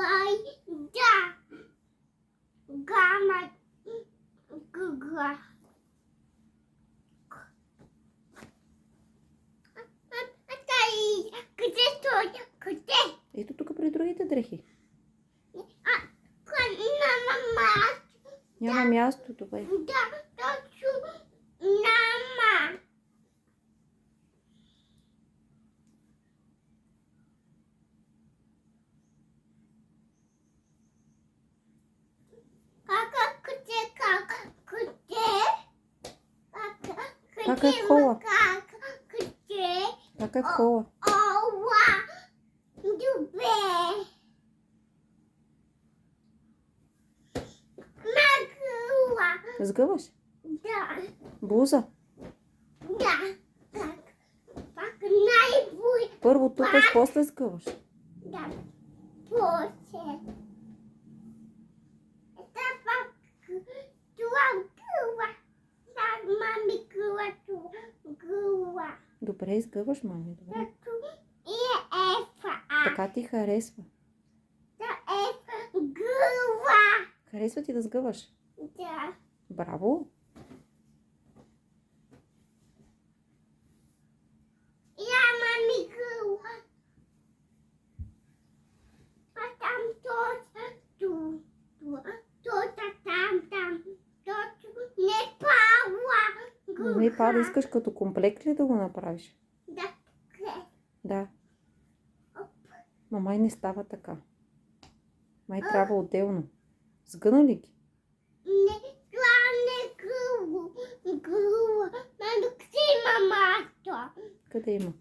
Ой, да. Гама. Гугла. Къде той? Къде? Ето тук при другите дрехи. Мама. Няма място, добре. Да, точно. Мама. Кака е в хола. Къде? Кака е в хола. Ола. Добре. Магула. Сгъваш? Да. Блуза. Да. Пак най-буй. Първо тупаш, после сгъваш. Да. После. Да, пак. Това гъла. Да, мами гъла. Гъла. Добре, изгъваш, мами, добре. И ефа. Така ти харесва. Да, ефа. Гъла. Харесва ти да сгъваш. Да. Браво. Я, мами гъла. А там то. Там. Не пала. Не па да искаш като комплект ли да го направиш? Да. Да. Но май не става така. Май трябва отделно. Сгъна ли ги? Не, това не гъла. Мама, къде има мато? Къде има?